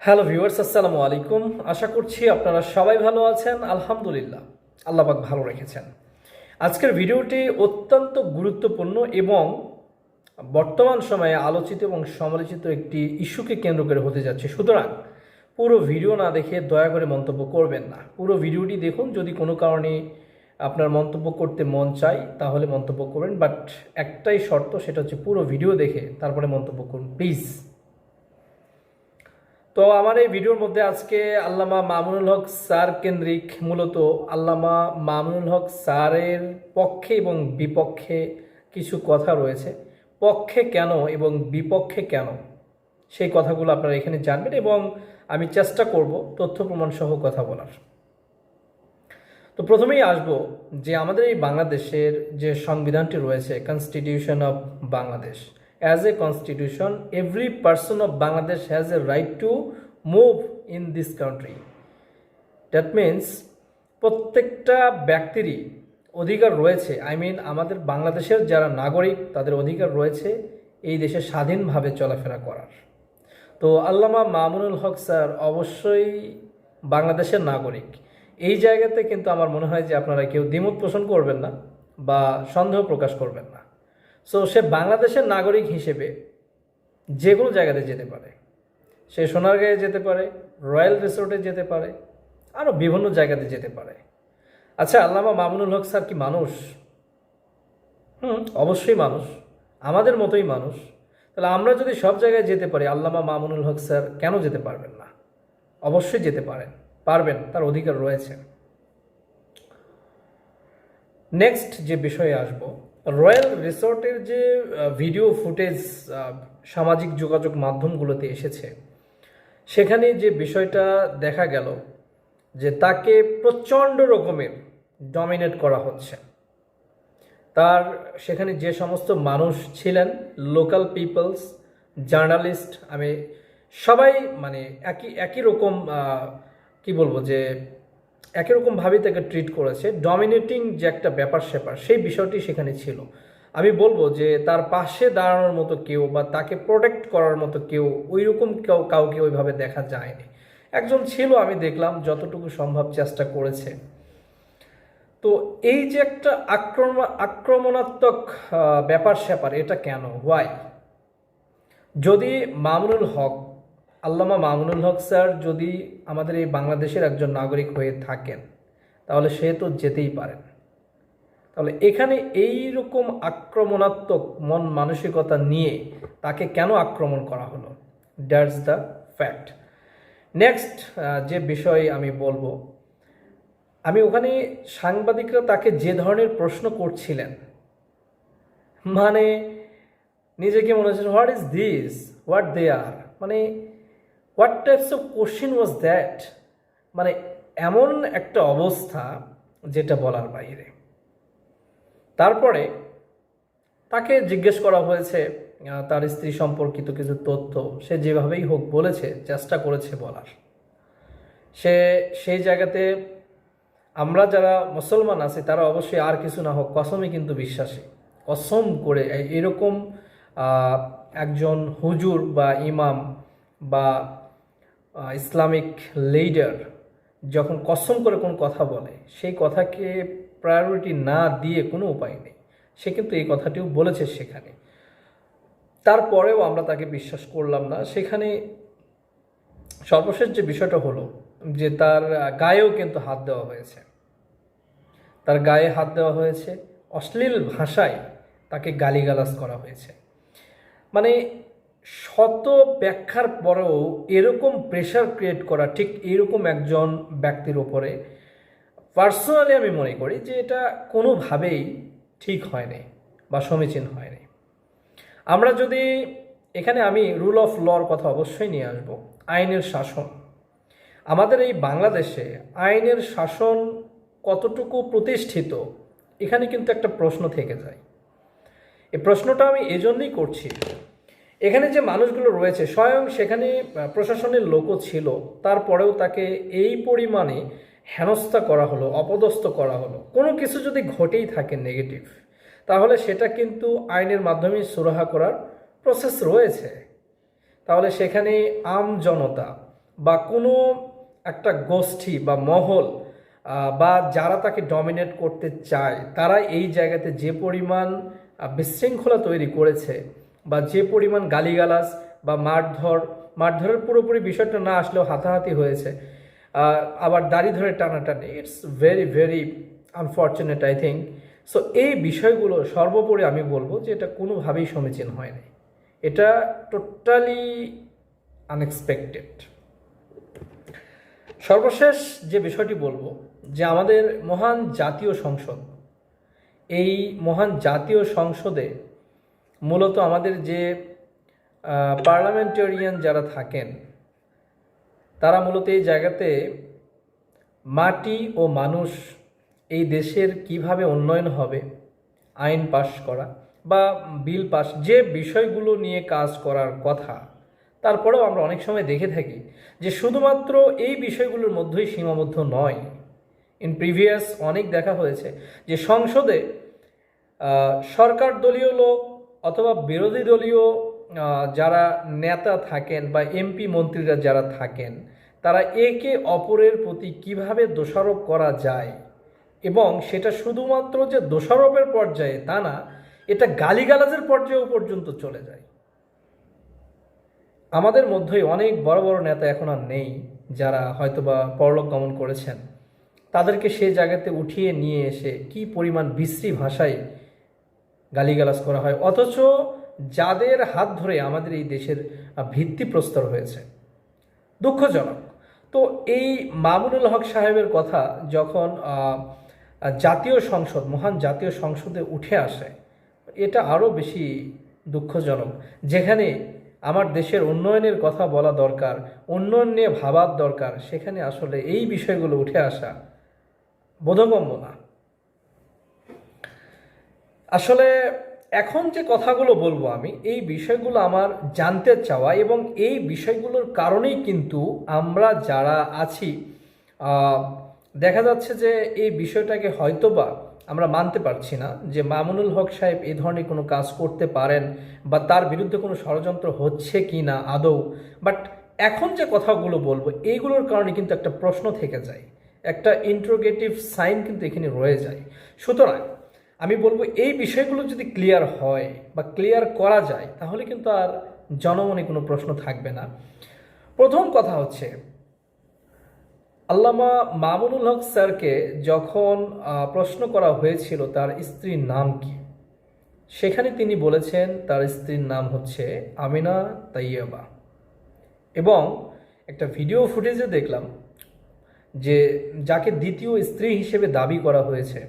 Hello viewers, আসসালামু আলাইকুম। আশা করছি আপনারা সবাই ভালো আছেন। আলহামদুলিল্লাহ, আল্লাহ পাক ভালো রেখেছেন। আজকের ভিডিওটি অত্যন্ত গুরুত্বপূর্ণ এবং বর্তমান সময়ে আলোচিত এবং সমালোচিত একটি ইস্যুকে কেন্দ্র করে হতে যাচ্ছে। সুতরাং পুরো ভিডিও না দেখে দয়া করে মন্তব্য করবেন না। পুরো ভিডিওটি দেখুন। যদি কোনো কারণে আপনার মন্তব্য করতে মন চায় তাহলে মন্তব্য করবেন, বাট একটাই শর্ত, সেটা হচ্ছে পুরো ভিডিও দেখে তারপরে মন্তব্য করুন প্লিজ। তো আমার এই ভিডিওর মধ্যে আজকে আল্লামা মামুনুল হক স্যার কেন্দ্রিক, মূলত আল্লামা মামুনুল হক স্যারের পক্ষে এবং বিপক্ষে কিছু কথা রয়েছে। পক্ষে কেন এবং বিপক্ষে কেন, সেই কথাগুলো আপনারা এখানে জানবেন এবং আমি চেষ্টা করব তথ্য প্রমাণ সহ কথা বলার। তো প্রথমেই আসব যে আমাদের এই বাংলাদেশের যে সংবিধানটি রয়েছে, constitution of Bangladesh, as a constitution every person of Bangladesh has a right to move in this country. That means প্রত্যেকটা ব্যক্তিরই অধিকার রয়েছে, আমাদের বাংলাদেশের যারা নাগরিক তাদের অধিকার রয়েছে এই দেশে স্বাধীনভাবে চলাফেরা করার। তো আল্লামা মামুনুল হক স্যার অবশ্যই বাংলাদেশের নাগরিক। এই জায়গাতে কিন্তু আমার মনে হয় যে আপনারা কেউ দ্বিমত পোষণ করবেন না বা সন্দেহ প্রকাশ করবেন না। সো সে বাংলাদেশের নাগরিক হিসেবে যে কোনো জায়গাতে যেতে পারে। সে সোনারগাঁয়ে যেতে পারে, রয়্যাল রিসোর্টে যেতে পারে, আরও বিভিন্ন জায়গাতে যেতে পারে। আচ্ছা, আল্লামা মামুনুল হক স্যার কি মানুষ? অবশ্যই মানুষ, আমাদের মতোই মানুষ। তাহলে আমরা যদি সব জায়গায় যেতে পারি, আল্লামা মামুনুল হক স্যার কেন যেতে পারবেন না? অবশ্যই যেতে পারবেন, তার অধিকার রয়েছে। নেক্সট যে বিষয়ে আসব, রয়্যাল রিসোর্টের যে ভিডিও ফুটেজ সামাজিক যোগাযোগ মাধ্যমগুলোতে এসেছে, সেখানে যে বিষয়টা দেখা গেল যে তাকে প্রচণ্ড রকমের ডমিনেট করা হচ্ছে। তার সেখানে যে সমস্ত মানুষ ছিলেন, লোকাল পিপলস, জার্নালিস্ট, সবাই একই রকম কি বলবো যে একই রকমভাবেই তাকে ট্রিট করেছে। ডমিনেটিং যে একটা ব্যাপার স্যাপার, সেই বিষয়টি সেখানে ছিল। আমি বলবো যে তার পাশে দাঁড়ানোর মতো কেউ বা তাকে প্রোটেক্ট করার মতো কেউ ওইরকম কাউকে ওইভাবে দেখা যায়নি। একজন ছিল, আমি দেখলাম, যতটুকু সম্ভব চেষ্টা করেছে। তো এই যে একটা আক্রমণাত্মক ব্যাপার স্যাপার, এটা কেন, হোয়াই? যদি আল্লামা মামুনুল হক স্যার যদি আমাদের এই বাংলাদেশের একজন নাগরিক হয়ে থাকেন, তাহলে সে তো যেতেই পারেন। তাহলে এখানে এই রকম আক্রমণাত্মক মন মানসিকতা নিয়ে তাকে কেন আক্রমণ করা হলো? That's the fact. নেক্সট যে বিষয় আমি বলবো, ওখানে সাংবাদিকরা তাকে যে ধরনের প্রশ্ন করছিলেন, নিজেকে মনে হচ্ছে what is this, what they are, what types of question was that, এমন একটা অবস্থা যেটা বলার বাইরে। তারপরে তাকে জিজ্ঞেস করা হয়েছে তার স্ত্রী সম্পর্কিত কিছু তথ্য। সে যেভাবেই হোক বলেছে, চেষ্টা করেছে বলার। সেই জায়গাতে আমরা যারা মুসলমান আছি তারা অবশ্যই আর কিছু না হোক কসমে কিন্তু বিশ্বাসী। কসম করে এরকম একজন হুজুর বা ইমাম বা ইসলামিক লিডার যখন কসম করে কোনো কথা বলে, সেই কথাকে প্রায়োরিটি না দিয়ে কোনো উপায় নেই। সে কিন্তু এই কথাটিও বলেছে সেখানে। তারপরেও আমরা তাকে বিশ্বাস করলাম না। সেখানে সর্বশেষ যে বিষয়টা হলো যে তার গায়েও কিন্তু হাত দেওয়া হয়েছে। তার গায়ে হাত দেওয়া হয়েছে, অশ্লীল ভাষায় তাকে গালিগালাজ করা হয়েছে। শত ব্যাখ্যার পরেও এরকম প্রেশার ক্রিয়েট করা, ঠিক এরকম একজন ব্যক্তির ওপরে পার্সোনালি আমি মনে করি যে এটা কোনোভাবেই ঠিক হয়নি বা সমীচীন হয়নি। আমরা যদি এখানে আমি রুল অফ লর কথা অবশ্যই নিয়ে আসব, আইনের শাসন। আমাদের এই বাংলাদেশে আইনের শাসন কতটুকু প্রতিষ্ঠিত, এখানে কিন্তু একটা প্রশ্ন থেকে যায়। এই প্রশ্নটা আমি এজন্যই করছি, এখানে যে মানুষগুলো রয়েছে স্বয়ং সেখানে প্রশাসনের লোকও ছিল, তারপরেও তাকে এই পরিমাণে হেনস্থা করা হলো, অপদস্থ করা হলো। কোনো কিছু যদি ঘটেই থাকে নেগেটিভ, তাহলে সেটা কিন্তু আইনের মাধ্যমে সুরাহা করার প্রসেস রয়েছে। তাহলে সেখানে আম জনতা বা কোনো একটা গোষ্ঠী বা মহল বা যারা তাকে ডমিনেট করতে চায় তারা এই জায়গাতে যে পরিমাণ বিশৃঙ্খলা তৈরি করেছে বা যে পরিমাণ গালিগালাজ বা মারধরের পুরোপুরি বিষয়টা না আসলেও হাতাহাতি হয়েছে, আবার দাড়ি ধরে টানাটানি, it's very very unfortunate I think. So এই বিষয়গুলো সর্বোপরি আমি বলবো যে এটা কোনোভাবেই সমীচীন হয়নি, এটা টোটালি আনএক্সপেক্টেড। সর্বশেষ যে বিষয়টি বলবো যে আমাদের মহান জাতীয় সংসদ, এই মহান জাতীয় সংসদে মূলত আমাদের যে পার্লামেন্টেরিয়ান যারা থাকেন তারা মূলত এই জায়গাতে মাটি ও মানুষ, এই দেশের কিভাবে উন্নয়ন হবে, আইন পাশ করা বা বিল পাস, যে বিষয়গুলো নিয়ে কাজ করার কথা, তারপরেও আমরা অনেক সময় দেখে থাকি যে শুধুমাত্র এই বিষয়গুলোর মধ্যেই সীমাবদ্ধ নয়। ইন প্রিভিয়াস অনেক দেখা হয়েছে যে সংসদে সরকার দলীয় লোক অথবা বিরোধী দলীয় যারা নেতা থাকেন বা এমপি মন্ত্রীরা যারা থাকেন তারা একে অপরের প্রতি কিভাবে দোষারোপ করা যায়, এবং সেটা শুধুমাত্র যে দোষারোপের পর্যায়ে তা না, এটা গালিগালাজের পর্যায়েও পর্যন্ত চলে যায়। আমাদের মধ্যেই অনেক বড় বড় নেতা এখন আর নেই যারা হয়তোবা পরলোক গমন করেছেন, তাদেরকে সে জায়গাতে উঠিয়ে নিয়ে এসে কি পরিমাণ বিশ্রী ভাষায় গালিগালাজ করা হয়, অথচ যাদের হাত ধরে আমাদের এই দেশের ভিত্তিপ্রস্তর হয়েছে। দুঃখজনক। তো এই মামুনুল হক সাহেবের কথা যখন জাতীয় সংসদ, মহান জাতীয় সংসদে উঠে আসে, এটা আরও বেশি দুঃখজনক। যেখানে আমার দেশের উন্নয়নের কথা বলা দরকার, উন্নয়ন নিয়ে ভাবার দরকার, সেখানে আসলে এই বিষয়গুলো উঠে আসা বোধগম্য না। আসলে এখন যে কথাগুলো বলবো আমি, এই বিষয়গুলো আমার জানতে চাওয়া, এবং এই বিষয়গুলোর কারণেই কিন্তু আমরা যারা আছি দেখা যাচ্ছে যে এই বিষয়টাকে হয়তোবা আমরা মানতে পারছি না যে মামুনুল হক সাহেব এই ধরনের কোনো কাজ করতে পারেন বা তার বিরুদ্ধে কোনো ষড়যন্ত্র হচ্ছে কি না আদৌ। বাট এখন যে কথাগুলো বলবো এইগুলোর কারণে কিন্তু একটা প্রশ্ন থেকে যায়, একটা ইন্টারোগেটিভ সাইন কিন্তু এখানে রয়ে যায়। সুতরাং আমি বলবো এই বিষয়গুলো যদি ক্লিয়ার হয় বা ক্লিয়ার করা যায় তাহলে কিন্তু আর জনমনে কোনো প্রশ্ন থাকবে না। প্রথম কথা হচ্ছে, আল্লামা মামুনুল হক স্যারকে যখন প্রশ্ন করা হয়েছিল তার স্ত্রীর নাম কি, সেখানে তিনি বলেছেন তার স্ত্রীর নাম হচ্ছে আমিনা তাইয়েবা। এবং একটা ভিডিও ফুটেজে দেখলাম যে যাকে দ্বিতীয় স্ত্রী হিসেবে দাবি করা হয়েছে,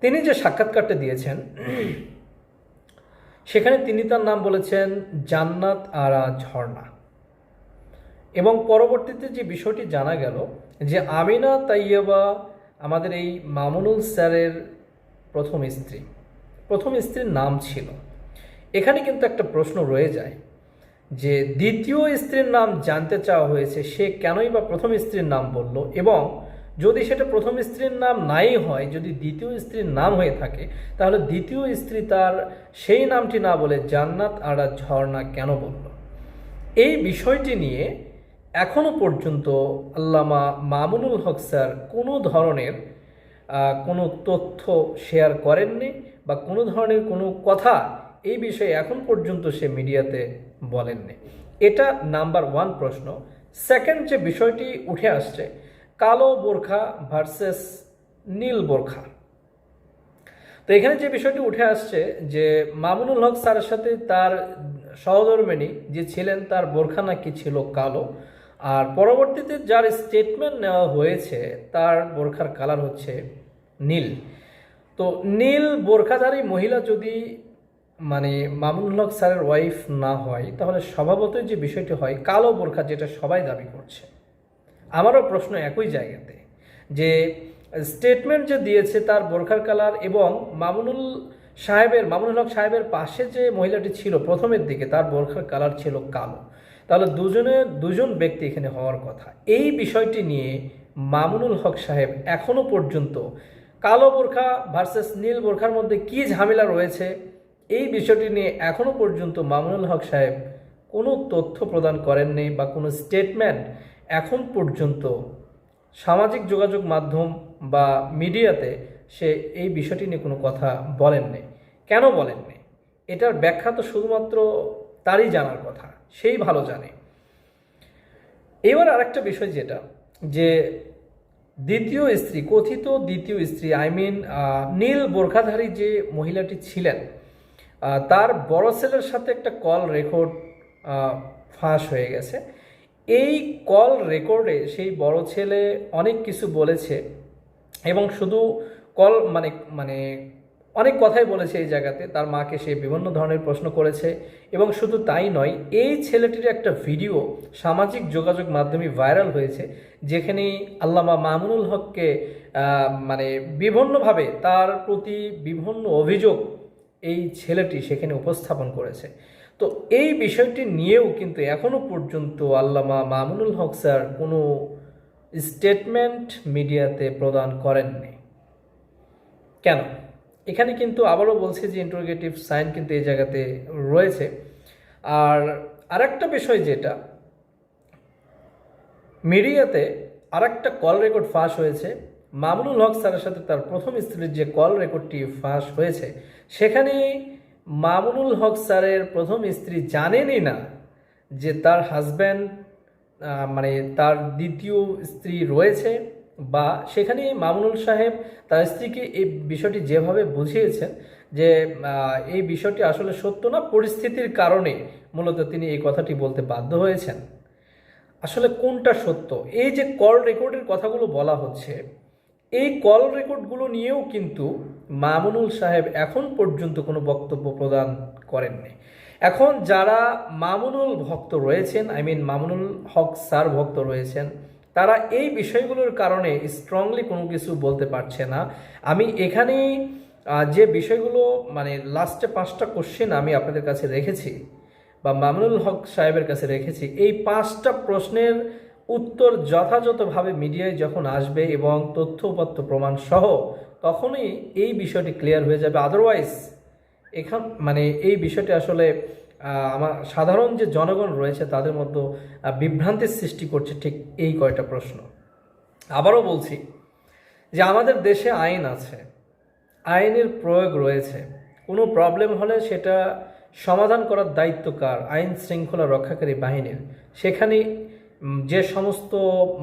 তিনি যে সাক্ষাৎকারটা দিয়েছেন সেখানে তিনি তার নাম বলেছেন জান্নাত আরা ঝর্ণা। এবং পরবর্তীতে যে বিষয়টি জানা গেল যে আমিনা তাইয়েবা আমাদের এই মামুনুল স্যারের প্রথম স্ত্রীর নাম ছিল। এখানে কিন্তু একটা প্রশ্ন রয়ে যায় যে দ্বিতীয় স্ত্রীর নাম জানতে চাওয়া হয়েছে, সে কেনই বা প্রথম স্ত্রীর নাম বলল, এবং যদি সেটা প্রথম স্ত্রীর নাম নাই হয়, যদি দ্বিতীয় স্ত্রীর নাম হয়ে থাকে, তাহলে দ্বিতীয় স্ত্রী তার সেই নামটি না বলে জান্নাত আরা ঝর্ণা কেন বলল? এই বিষয়টি নিয়ে এখনো পর্যন্ত আল্লামা মামুনুল হক স্যার কোনো ধরনের কোনো তথ্য শেয়ার করেননি বা কোনো ধরনের কোনো কথা এই বিষয়ে এখন পর্যন্ত সে মিডিয়াতে বলেননি। এটা নাম্বার 1 প্রশ্ন। সেকেন্ড যে বিষয়টি উঠে আসছে, কালো বোরখা ভার্সেস নীল বোরখা। তো এখানে যে বিষয়টি উঠে আসছে যে মামুনুল হক স্যারের সাথে তার সহধর্মিণী যে ছিলেন তার বোরখা নাকি ছিল কালো, আর পরবর্তীতে যার স্টেটমেন্ট নেওয়া হয়েছে তার বোরখার কালার হচ্ছে নীল। তো নীল বোরখাধারী মহিলা যদি মানে মামুনুল হক স্যারের ওয়াইফ না হয়, তাহলে স্বভাবতই যে বিষয়টি হয় কালো বোরখা, যেটা সবাই দাবি করছে। আমারও প্রশ্ন একই জায়গাতে যে স্টেটমেন্ট যে দিয়েছে তার বোরখার কালার, এবং মামুনুল হক সাহেবের পাশে যে মহিলাটি ছিল প্রথমের দিকে তার বোরখার কালার ছিল কালো, তাহলে দুজন ব্যক্তি এখানে হওয়ার কথা। এই বিষয়টি নিয়ে মামুনুল হক সাহেব এখনো পর্যন্ত কালো বোরখা ভার্সেস নীল বোরখার মধ্যে কি ঝামেলা রয়েছে এই বিষয়টি নিয়ে এখনো পর্যন্ত মামুনুল হক সাহেব কোনো তথ্য প্রদান করেননি বা কোনো স্টেটমেন্ট এখন পর্যন্ত সামাজিক যোগাযোগ মাধ্যম বা মিডিয়াতে সে এই বিষয়টি নিয়ে কোনো কথা বলেননি। কেন বলেননি এটার ব্যাখ্যা তো শুধুমাত্র তারই জানার কথা, সেই ভালো জানে। এবার আরেকটা বিষয় যেটা, যে দ্বিতীয় স্ত্রী, কথিত দ্বিতীয় স্ত্রী, নীল বোরখাধারী যে মহিলাটি ছিলেন, তার বড় ছেলের সাথে একটা কল রেকর্ড ফাঁস হয়ে গেছে। এই কল রেকর্ডে সেই বড় ছেলে অনেক কিছু বলেছে এবং শুধু কল মানে মানে অনেক কথাই বলেছে এই জায়গাতে। তার মাকে সে বিভিন্ন ধরনের প্রশ্ন করেছে এবং শুধু তাই নয়, এই ছেলেটির একটা ভিডিও সামাজিক যোগাযোগ মাধ্যমে ভাইরাল হয়েছে, যেখানে আল্লামা মামুনুল হককে বিভিন্নভাবে তার প্রতি বিভিন্ন অভিযোগ এই ছেলেটি সেখানে উপস্থাপন করেছে। তো এই বিষয়টি নিয়েও কিন্তু এখনো পর্যন্ত আল্লামা মামুনুল হক স্যার কোনো স্টেটমেন্ট মিডিয়াতে প্রদান করেননি। কেন? এখানে কিন্তু আবারও বলছে যে ইন্টারোগেটিভ সাইন কিন্তু এই জায়গাতে রয়েছে। আর আরেকটা বিষয় যেটা, মিডিয়াতে আরেকটা কল রেকর্ড ফাঁস হয়েছে, মামুনুল হক স্যারের সাথে তার প্রথম স্ত্রীর যে কল রেকর্ডটি ফাঁস হয়েছে, সেখানে মামুনুল হক স্যারের প্রথম স্ত্রী জানেনই না যে তার হাজব্যান্ড তার দ্বিতীয় স্ত্রী রয়েছে, বা সেখানে মামুনুল সাহেব তার স্ত্রীকে এই বিষয়টি যেভাবে বুঝিয়েছেন যে এই বিষয়টি আসলে সত্য না, পরিস্থিতির কারণে মূলত তিনি এই কথাটি বলতে বাধ্য হয়েছেন। আসলে কোনটা সত্য? এই যে কল রেকর্ডের কথাগুলো বলা হচ্ছে, এই কল রেকর্ডগুলো নিয়েও কিন্তু মামুনুল সাহেব এখন পর্যন্ত কোনো বক্তব্য প্রদান করেননি। এখন যারা মামুনুল ভক্ত রয়েছেন, মামুনুল হক স্যার ভক্ত রয়েছেন, তারা এই বিষয়গুলোর কারণে স্ট্রংলি কোনো কিছু বলতে পারছে না। আমি এখানে যে বিষয়গুলো লাস্টে 5টা কোশ্চেন আমি আপনাদের কাছে রেখেছি বা মামুনুল হক সাহেবের কাছে রেখেছি, এই 5টা প্রশ্নের উত্তর যথাযথভাবে মিডিয়ায় যখন আসবে এবং তথ্য উপাত্ত প্রমাণ সহ, তখনই এই বিষয়টি ক্লিয়ার হয়ে যাবে। আদারওয়াইজ এই বিষয়টি আসলে আমার সাধারণ যে জনগণ রয়েছে তাদের মধ্যে বিভ্রান্তির সৃষ্টি করছে ঠিক এই কয়টা প্রশ্ন। আবারও বলছি যে আমাদের দেশে আইন আছে, আইনের প্রয়োগ রয়েছে। কোনো প্রবলেম হলে সেটা সমাধান করার দায়িত্ব কার? আইন শৃঙ্খলা রক্ষাকারী বাহিনীর। সেখানে যে সমস্ত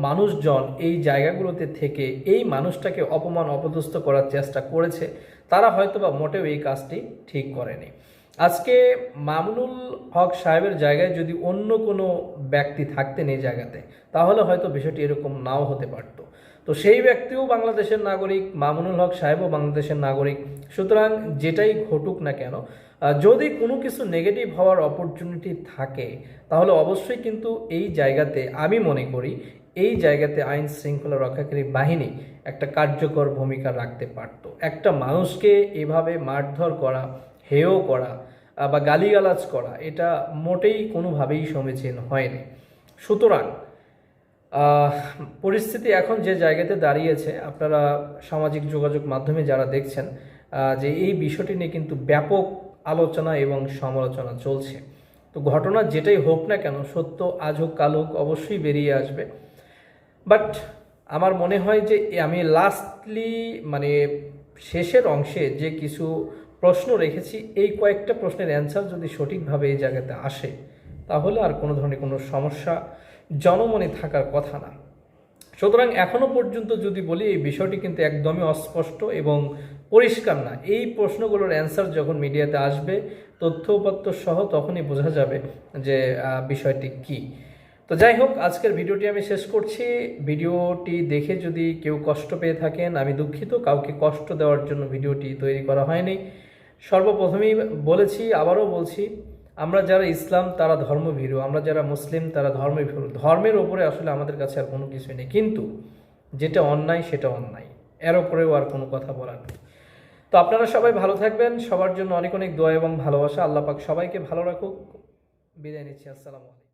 মানুষজন এই জায়গাগুলোতে থেকে এই মানুষটাকে অপমান অপদস্থ করার চেষ্টা করেছে, তারা হয়তোবা মোটেও এই কাজটি ঠিক করেনি। আজকে মামুনুল হক সাহেবের জায়গায় যদি অন্য কোনো ব্যক্তি থাকতেন এই জায়গাতে, তাহলে হয়তো বিষয়টি এরকম নাও হতে পারত। তো সেই ব্যক্তিও বাংলাদেশের নাগরিক, মামুনুল হক সাহেবও বাংলাদেশের নাগরিক। সুতরাং যেটাই ঘটুক না কেন, যদি কোনো কিছু নেগেটিভ হওয়ার অপরচুনিটি থাকে, তাহলে অবশ্যই কিন্তু এই জায়গাতে আমি মনে করি এই জায়গাতে আইন শৃঙ্খলা রক্ষাকারী বাহিনী একটা কার্যকর ভূমিকা রাখতে পারত। একটা মানুষকে এভাবে মারধর করা, হেয় করা বা গালিগালাজ করা, এটা মোটেই কোনোভাবেই সমীচীন হয়নি। সুতরাং পরিস্থিতি এখন যে জায়গাতে দাঁড়িয়েছে, আপনারা সামাজিক যোগাযোগ মাধ্যমে যারা দেখছেন যে এই বিষয়টি নিয়ে কিন্তু ব্যাপক আলোচনা এবং সমালোচনা চলছে। তো ঘটনা যেটাই হোক না কেন, সত্য আজ হোক কাল হোক অবশ্যই বেরিয়ে আসবে। বাট আমার মনে হয় যে আমি লাস্টলি শেষের অংশে যে কিছু প্রশ্ন রেখেছি, এই কয়েকটা প্রশ্নের অ্যান্সার যদি সঠিকভাবে এই জায়গাতে আসে, তাহলে আর কোনো ধরনের কোনো সমস্যা জনমনে থাকার কথা না। সুতরাং এখনো পর্যন্ত যদি বলি, এই বিষয়টি কিন্তু একদমই অস্পষ্ট এবং পরিষ্কার না। এই প্রশ্নগুলোর অ্যান্সার যখন মিডিয়াতে আসবে তথ্য উপাত্ত সহ, তখনই বোঝা যাবে যে বিষয়টি কি। তো যাই হোক, আজকের ভিডিওটি আমি শেষ করছি। ভিডিওটি দেখে যদি কেউ কষ্ট পেয়ে থাকেন, আমি দুঃখিত। কাউকে কষ্ট দেওয়ার জন্য ভিডিওটি তৈরি করা হয়নি। সর্বপ্রথমেই বলেছি, আবারও বলছি, আমরা যারা ইসলাম তারা ধর্মভীরু, আমরা যারা মুসলিম তারা ধর্মভীরু। ধর্মের ওপরে আসলে আমাদের কাছে আর কোনো কিছুই নেই, কিন্তু যেটা অন্যায় সেটা অন্যায়, এর ওপরেও আর কোনো কথা বলার নেই। তো আপনারা সবাই ভালো থাকবেন, সবার জন্য অনেক অনেক দোয়া এবং ভালোবাসা। আল্লাহ পাক সবাইকে ভালো রাখুক। বিদায় নিচ্ছি। আসসালামু আলাইকুম।